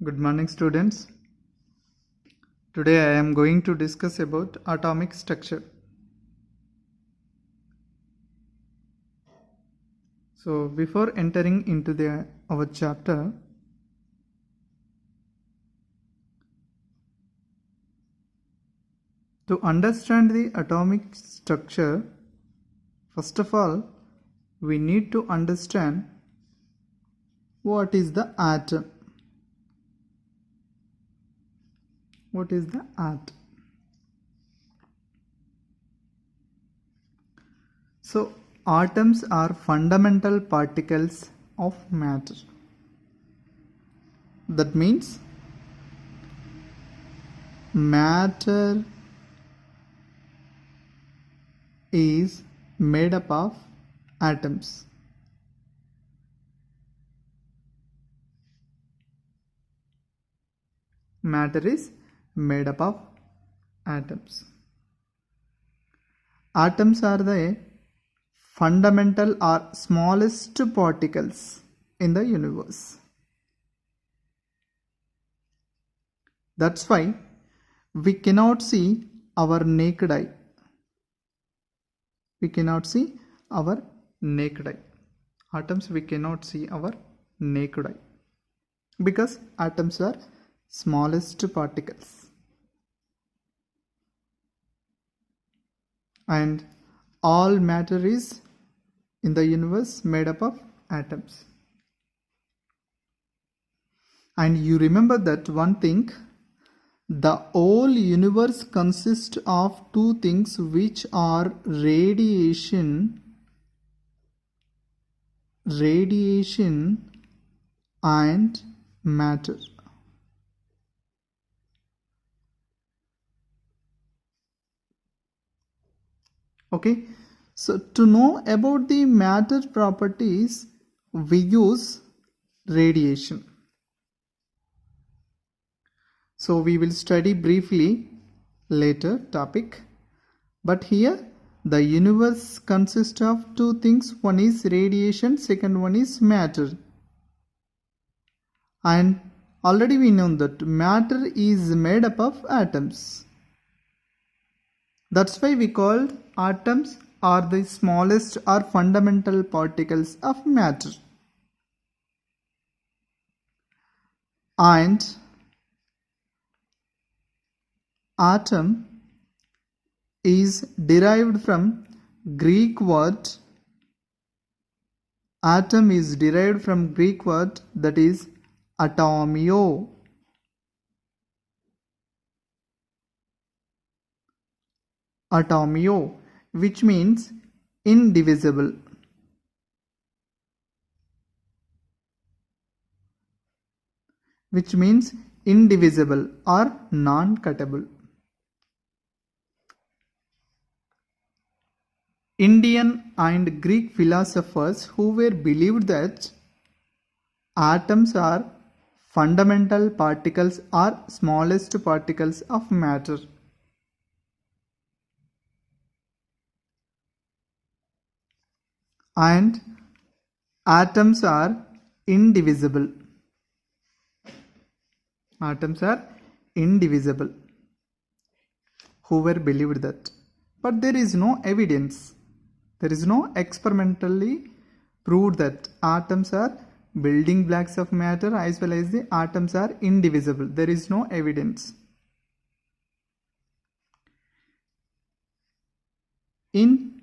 Good morning, students. Today I am going to discuss about atomic structure. So before entering into our chapter, to understand the atomic structure, first of all, we need to understand what is the atom. What is the atom? So atoms are fundamental particles of matter. That means matter is made up of atoms. Matter is made up of atoms. Atoms are the fundamental or smallest particles in the universe. That's why we cannot see our naked eye. We cannot see our naked eye. Atoms we cannot see our naked eye because atoms are smallest particles. And all matter is in the universe made up of atoms. And you remember that one thing, the whole universe consists of two things which are radiation and matter. Okay, so to know about the matter properties, we use radiation. So we will study briefly later topic, but here the universe consists of two things. One is radiation, second one is matter. And already we know that matter is made up of atoms. That's why we called atoms are the smallest or fundamental particles of matter. And atom is derived from Greek word. Atom is derived from Greek word that is atomio. Atomio, which means indivisible. Which means indivisible or non-cuttable. Indian and Greek philosophers who were believed that atoms are fundamental particles or smallest particles of matter. And atoms are indivisible. Atoms are indivisible. Who were believed that. But there is no evidence. There is no experimentally proved that atoms are building blocks of matter as well as the atoms are indivisible. There is no evidence. In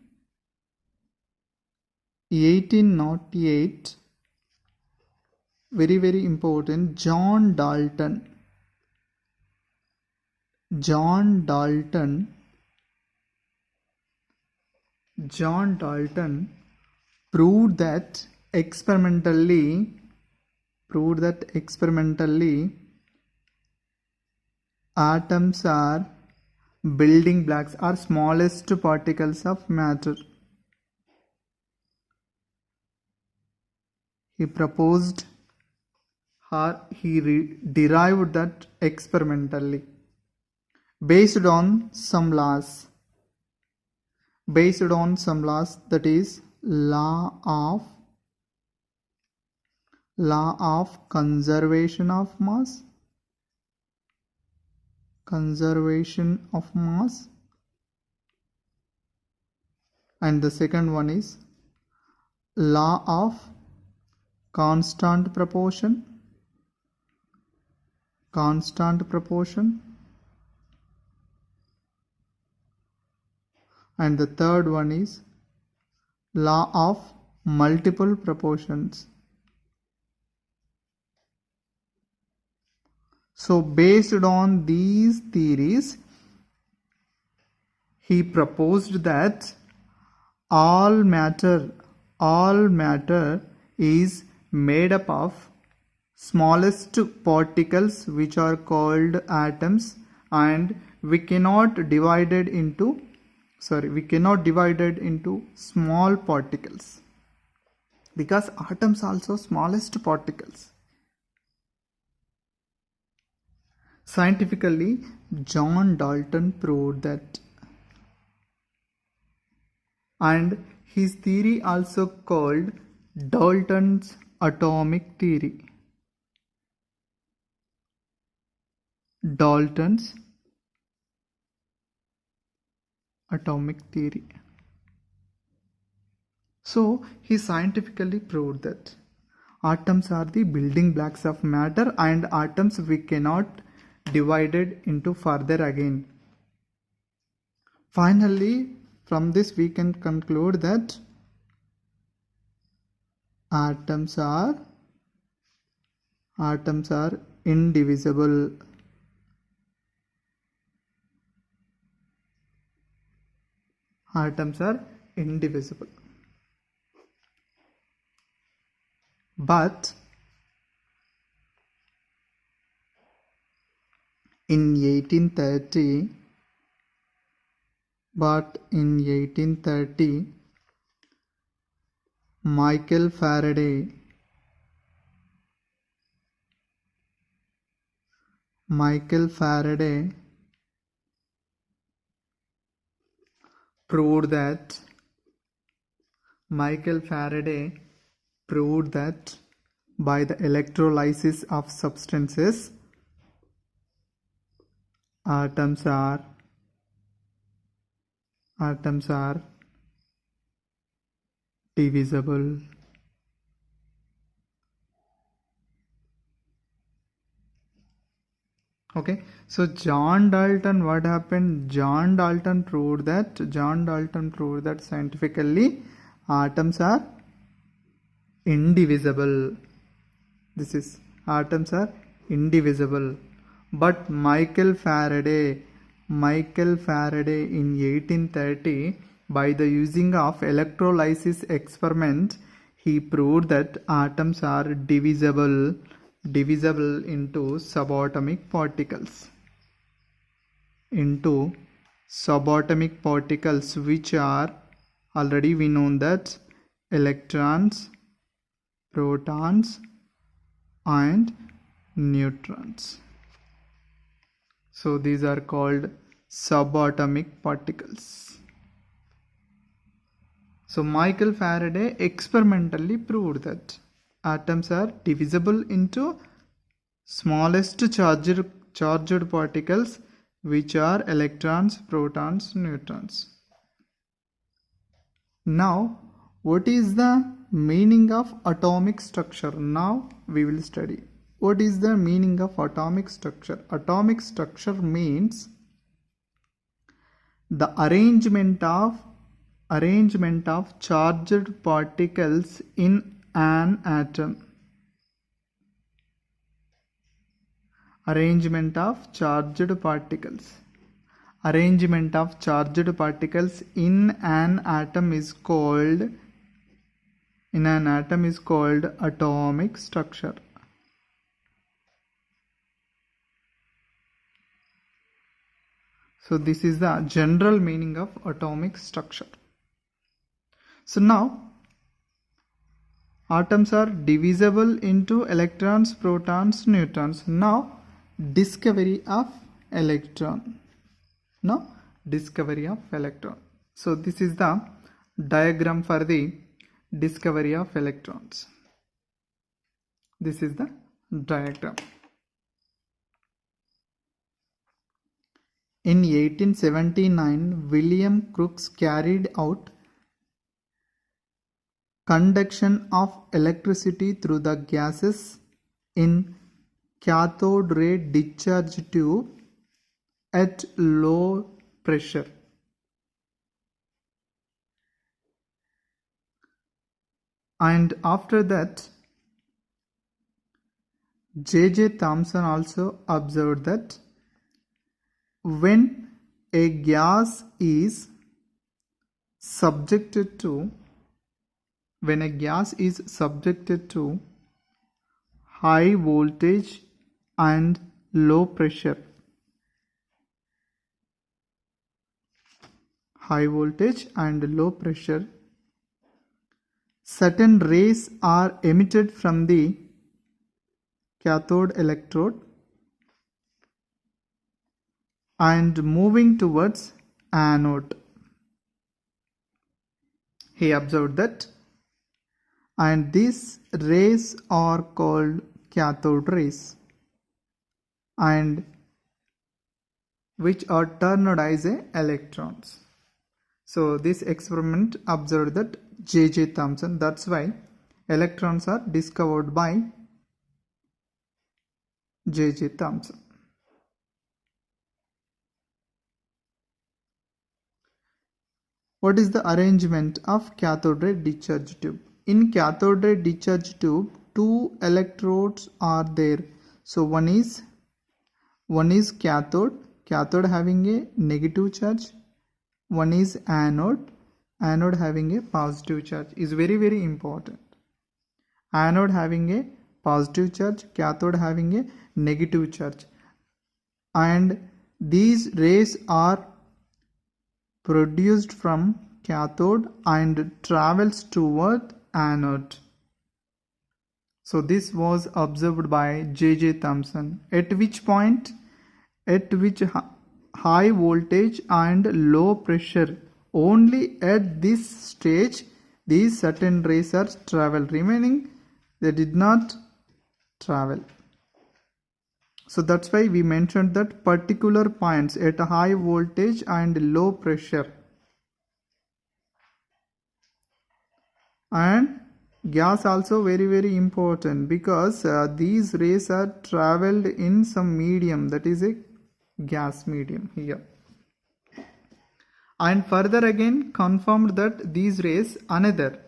1808, very important, John Dalton proved that experimentally atoms are building blocks or smallest particles of matter. He proposed or he derived that experimentally based on some laws. That is law of conservation of mass conservation of mass, and the second one is law of constant proportion, and the third one is law of multiple proportions. So based on these theories, he proposed that all matter is made up of smallest particles, which are called atoms, and we cannot divide it into small particles, because atoms also smallest particles. Scientifically, John Dalton proved that, and his theory also called Dalton's atomic theory. Dalton's atomic theory. So he scientifically proved that atoms are the building blocks of matter, and atoms we cannot divide it into further again. Finally, from this we can conclude that atoms are indivisible. Atoms are indivisible. But in 1830, Michael Faraday proved that by the electrolysis of substances, atoms are divisible. Okay, so John Dalton, what happened? John Dalton proved that scientifically atoms are indivisible. This is, atoms are indivisible. But Michael Faraday in 1830, by the using of electrolysis experiment, he proved that atoms are divisible into subatomic particles, which are already we know that electrons, protons, and neutrons. So these are called subatomic particles. So Michael Faraday experimentally proved that atoms are divisible into smallest charged particles, which are electrons, protons, neutrons. Now, what is the meaning of atomic structure? Now we will study. What is the meaning of atomic structure? Atomic structure means the arrangement of charged particles in an atom. Arrangement of charged particles in an atom is called atomic structure. So this is the general meaning of atomic structure. So now atoms are divisible into electrons, protons, neutrons. Now discovery of electron. So this is the diagram for the discovery of electrons. This is the diagram. In 1879, William Crookes carried out conduction of electricity through the gases in cathode ray discharge tube at low pressure. And after that, J.J. Thomson also observed that when a gas is subjected to high voltage and low pressure, certain rays are emitted from the cathode electrode and moving towards anode. He observed that, and these rays are called cathode rays, and which are turned as electrons. So this experiment observed that J.J. Thomson. That's why electrons are discovered by J.J. Thomson. What is the arrangement of cathode ray discharge tube? In cathode ray discharge tube, two electrodes are there. So one is cathode having a negative charge. One is anode having a positive charge. Is very, very important. Anode having a positive charge, cathode having a negative charge, and these rays are produced from cathode and travels toward anode. So this was observed by J.J. Thomson. At which point, high voltage and low pressure, only at this stage these certain rays are travel, remaining they did not travel. So that's why we mentioned that particular points at a high voltage and low pressure. And gas also very, very important, because these rays are traveled in some medium, that is a gas medium here. And further again confirmed that these rays another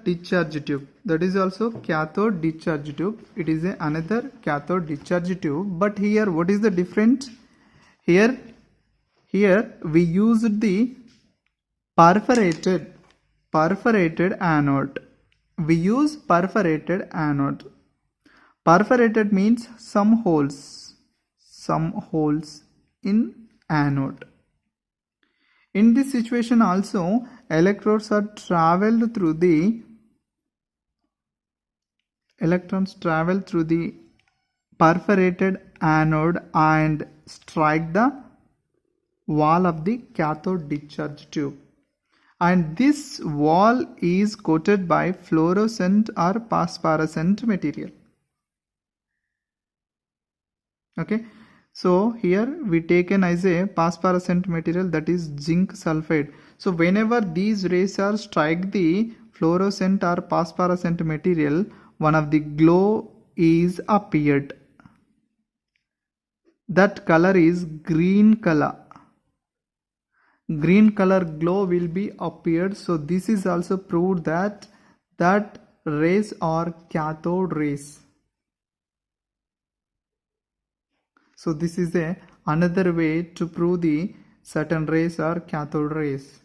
discharge tube, that is also cathode discharge tube. It is another cathode discharge tube, but here what is the difference? Here we used the perforated anode. We use perforated anode. Perforated means some holes in anode. In this situation also, electrons travel through the perforated anode and strike the wall of the cathode discharge tube. And this wall is coated by fluorescent or phosphorescent material. Okay. So here we taken as a phosphorescent material, that is zinc sulfide. So whenever these rays are strike the fluorescent or phosphorescent material, one of the glow is appeared. That color is green color. Green color glow will be appeared. So this is also proved that rays are cathode rays. So this is another way to prove the certain rays are cathode rays.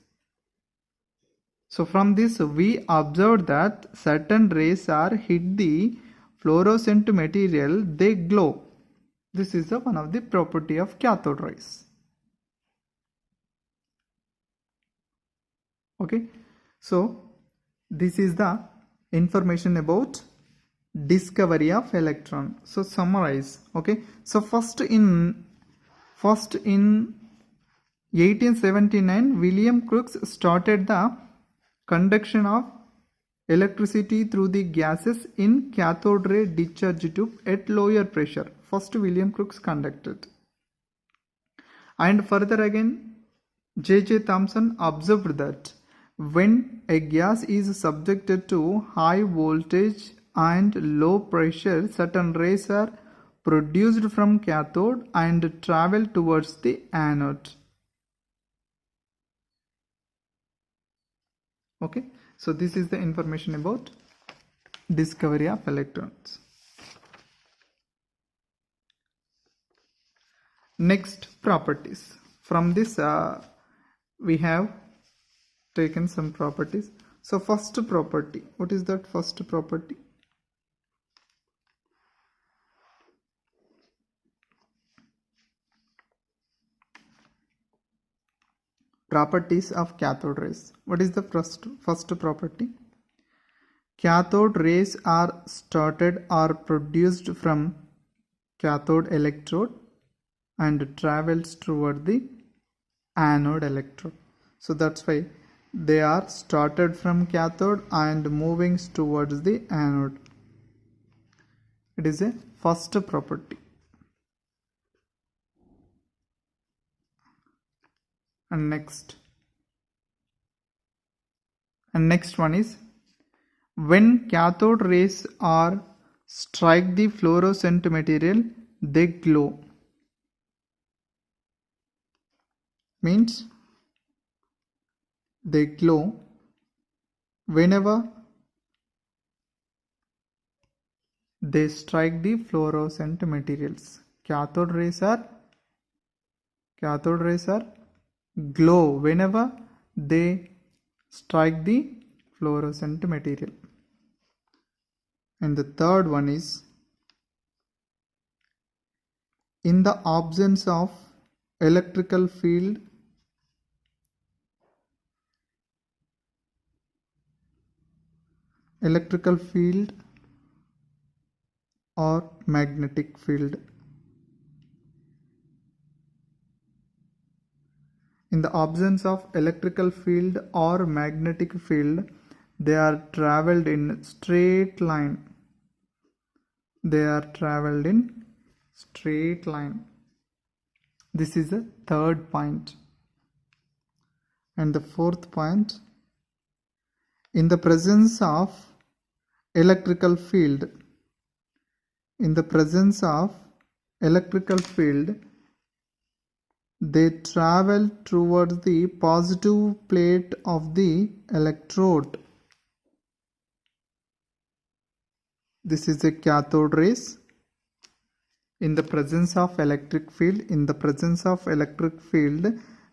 So from this we observed that certain rays are hit the fluorescent material, they glow. This is one of the property of cathode rays. Okay, so this is the information about discovery of electron. So summarize. Okay, so first in 1879, William Crookes started the conduction of electricity through the gases in cathode ray discharge tube at lower pressure. First William Crookes conducted. And further again, J.J. Thomson observed that when a gas is subjected to high voltage and low pressure, certain rays are produced from cathode and travel towards the anode. Okay, so this is the information about discovery of electrons. Next, properties. From this we have taken some properties. So first property, what is that first property? Properties of cathode rays. What is the first property? Cathode rays are started or produced from cathode electrode and travels toward the anode electrode. So that's why they are started from cathode and moving towards the anode. It is a first property. And next one is, when cathode rays are strike the fluorescent material, they glow. Means they glow whenever they strike the fluorescent materials. Cathode rays are glow whenever they strike the fluorescent material. And the third one is, in the absence of electrical field, or magnetic field. In the absence of electrical field or magnetic field, they are traveled in straight line. This is the third point. And the fourth point, in the presence of electrical field, they travel towards the positive plate of the electrode. This is a cathode rays. In the presence of electric field,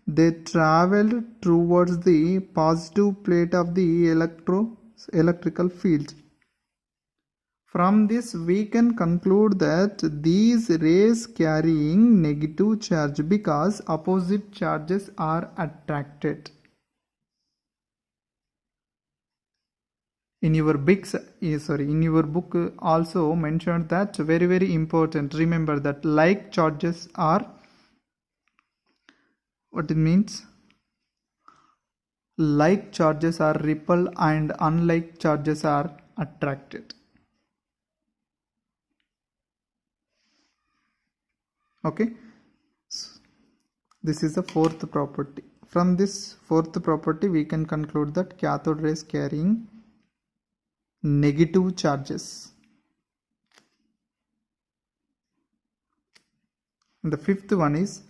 they travel towards the positive plate of the electrical field. From this we can conclude that these rays carrying negative charge because opposite charges are attracted. In your book also mentioned that very important. Remember that like charges are, what it means? Like charges are repelled and unlike charges are attracted. Okay, so this is the fourth property. From this fourth property we can conclude that cathode rays carrying negative charges. And the fifth one is,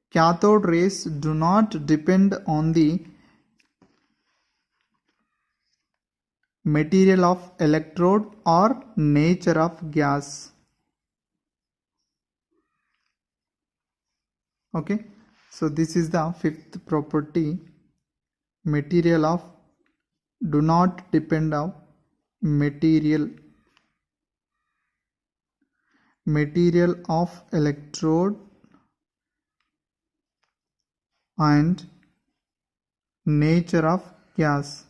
cathode rays do not depend on the material of electrode or nature of gas. Okay, so this is the fifth property. Material of electrode and nature of gas.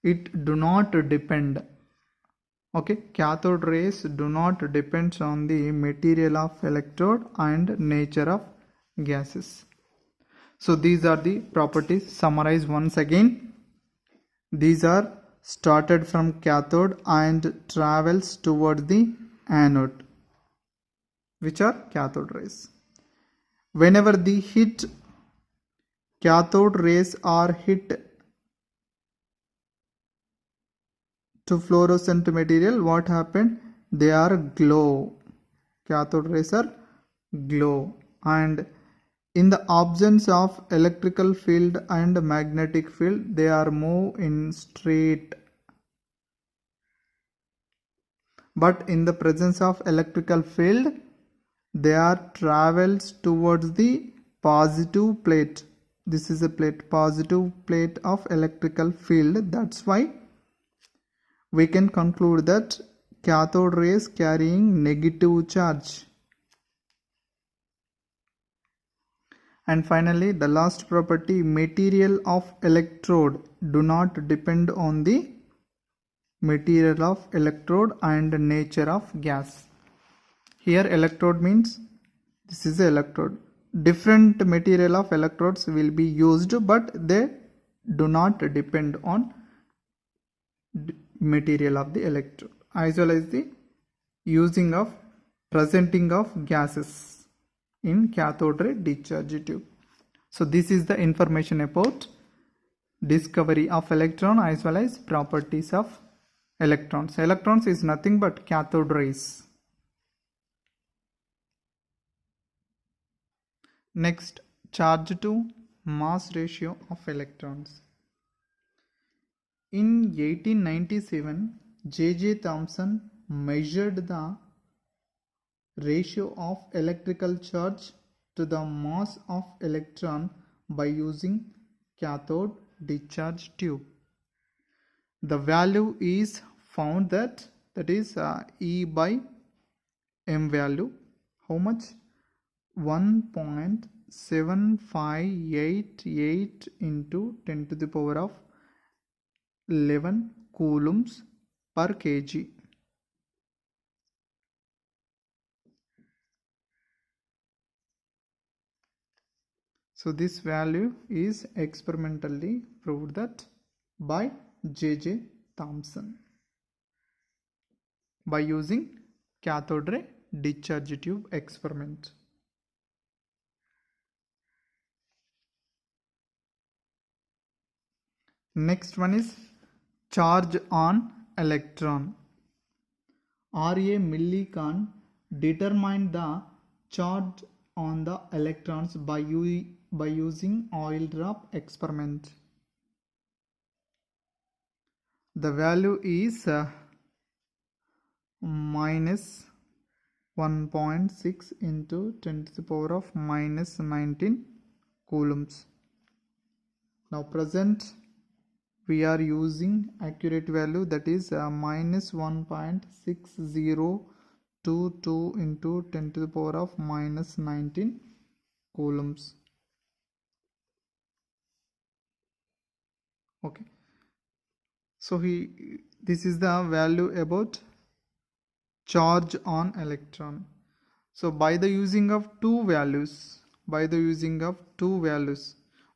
It do not depend. Okay, cathode rays do not depend on the material of electrode and nature of gases. So these are the properties. Summarize once again. These are started from cathode and travels toward the anode, which are cathode rays. Whenever the cathode rays are hit to fluorescent material, what happened? They are glow. Cathode rays are glow, and in the absence of electrical field and magnetic field, they are move in straight. But in the presence of electrical field, they are travels towards the positive plate. This is a plate, positive plate of electrical field. That's why we can conclude that cathode rays carrying negative charge. And finally, the last property, material of electrode do not depend on the material of electrode and nature of gas. Here electrode means this is the electrode. Different material of electrodes will be used, but they do not depend on material of the electrode, as well as the using of presenting of gases in cathode ray discharge tube. So this is the information about discovery of electron as well as properties of electrons. Electrons is nothing but cathode rays. Next, charge to mass ratio of electrons. In 1897, J.J. Thomson measured the ratio of electrical charge to the mass of electron by using cathode discharge tube. The value is found that is E by M value. How much? 1.7588 into 10 to the power of 11 coulombs per kg. So this value is experimentally proved that by J.J. Thomson by using cathode ray discharge tube experiment. Next one is charge on electron. R.A. Millikan determined the charge on the electrons by using oil drop experiment. The value is minus 1.6 into 10 to the power of minus 19 coulombs. Now present we are using accurate value, that is minus 1.6022 into 10 to the power of minus 19 coulombs. Okay, so this is the value about charge on electron. So by the using of two values,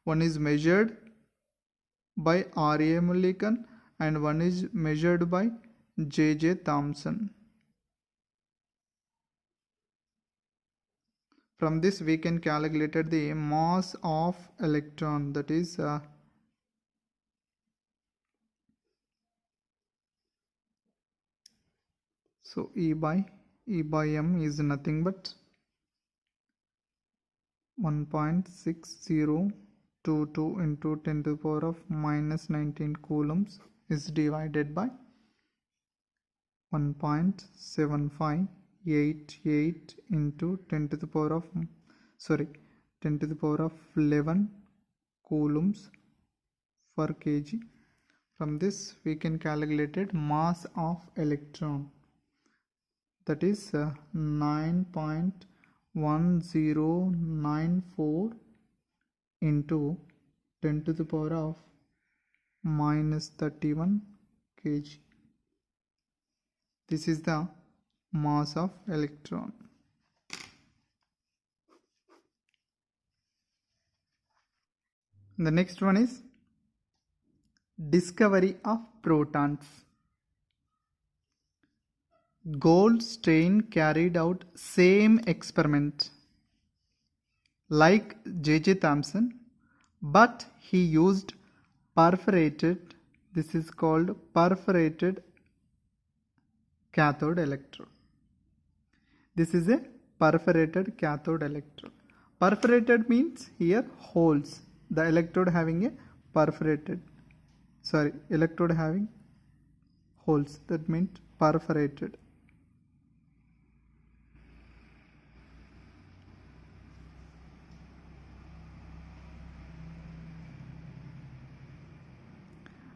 one is measured by R.A. Millikan and one is measured by J.J. Thomson. From this we can calculate the mass of electron, that is so E by M is nothing but 1.6022 into 10 to the power of minus 19 coulombs is divided by 1.7588 into 10 to the power of 11 coulombs per kg. From this we can calculate mass of electron, that is 9.1094 into 10 to the power of minus 31 kg. This is the mass of electron. The next one is discovery of protons. Goldstein carried out same experiment like J.J. Thomson, but he used perforated, this is called perforated cathode electrode. This is a perforated cathode electrode. Perforated means here holes. The electrode having a electrode having holes. That means perforated.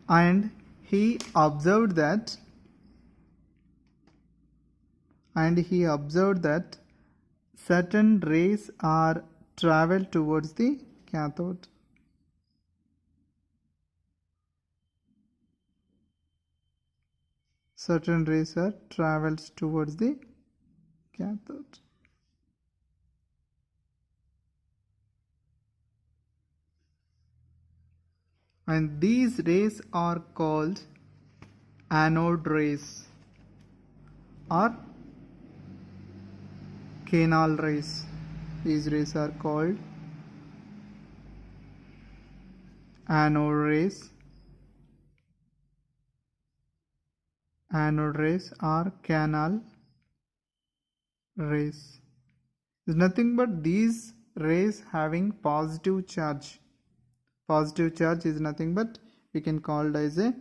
And he observed that certain rays are travel towards the cathode. Certain rays are travels towards the cathode. And these rays are called anode rays or canal rays. These rays are called anode rays or canal rays. It's nothing but these rays having positive charge. Positive charge is nothing but we can call it as a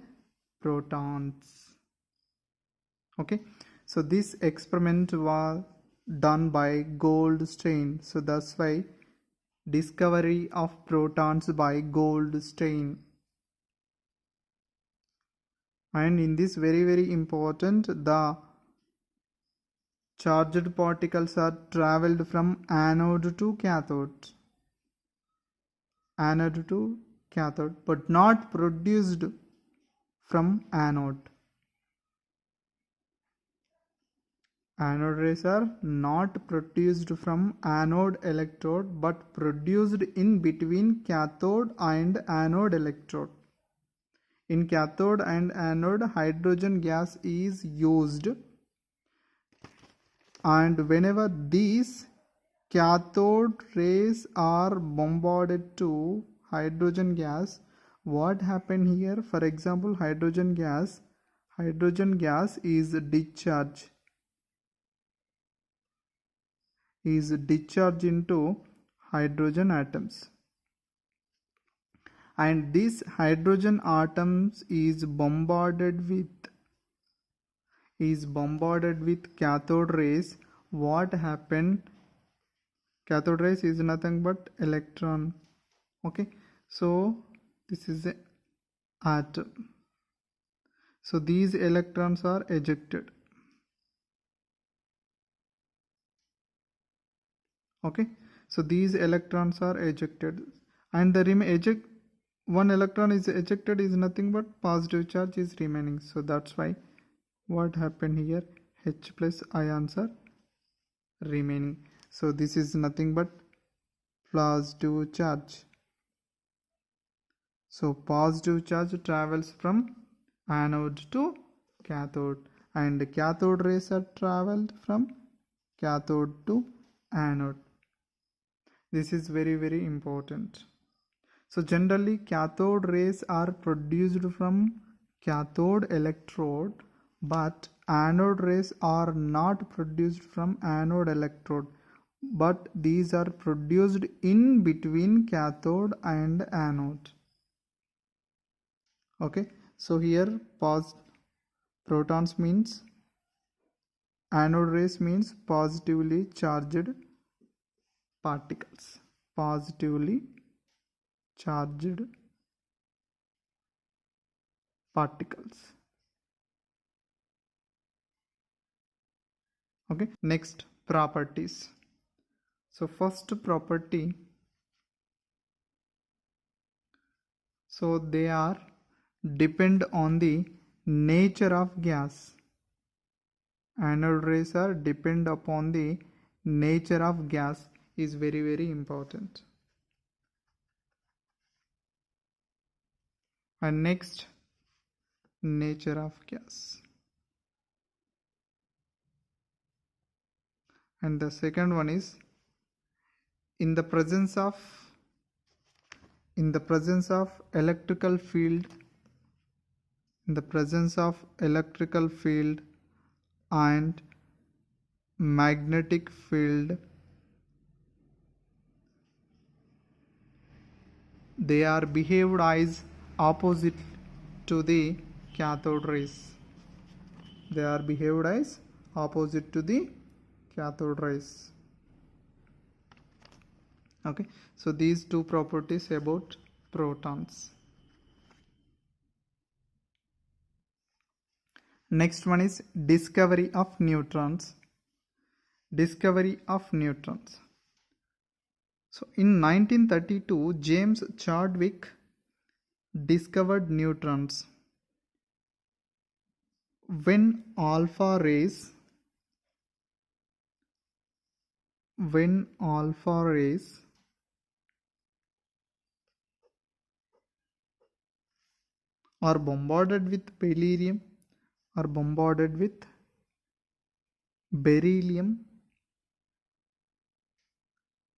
protons. Okay, so this experiment was done by Goldstein. So that's why discovery of protons by Goldstein. And in this very important, the charged particles are traveled from anode to cathode. Anode to cathode, but not produced from anode. Anode rays are not produced from anode electrode but produced in between cathode and anode electrode. In cathode and anode, hydrogen gas is used, and whenever these cathode rays are bombarded to hydrogen gas, what happened here? For example, hydrogen gas is discharged into hydrogen atoms, and this hydrogen atoms is bombarded with cathode rays. What happened? Cathode rays is nothing but electron. Okay, so this is an atom. So these electrons are ejected. Okay, so these electrons are ejected, and the one electron is ejected is nothing but positive charge is remaining. So that's why what happened here, H plus ions are remaining. So this is nothing but positive charge. So positive charge travels from anode to cathode, and cathode rays are traveled from cathode to anode. This is very important. So generally cathode rays are produced from cathode electrode, but anode rays are not produced from anode electrode, but these are produced in between cathode and anode. Okay, so here protons means anode rays means positively charged particles. Positively charged particles. Okay, next properties. So first property, so they are depend on the nature of gas. Anode rays are depend upon the nature of gas is very important. And next, nature of gas. And the second one is in the presence of electrical field, in the presence of electrical field and magnetic field, they are behaved as opposite to the cathode rays. They are behaved as opposite to the cathode rays. Okay, so these two properties about protons. Next one is discovery of neutrons. Discovery of neutrons. So in 1932, James Chadwick discovered neutrons when alpha rays are bombarded with beryllium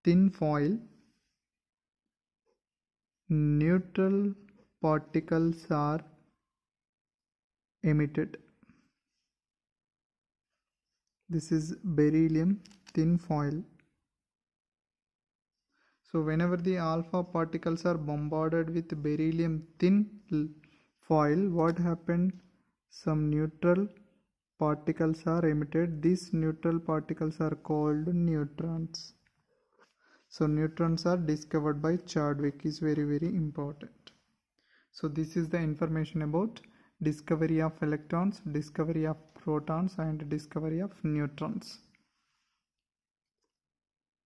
tinfoil, neutral particles are emitted. This is beryllium tinfoil. So whenever the alpha particles are bombarded with beryllium tinfoil, what happened? Some neutral particles are emitted. These neutral particles are called neutrons. So neutrons are discovered by Chadwick, is very, very important. So this is the information about discovery of electrons, discovery of protons and discovery of neutrons.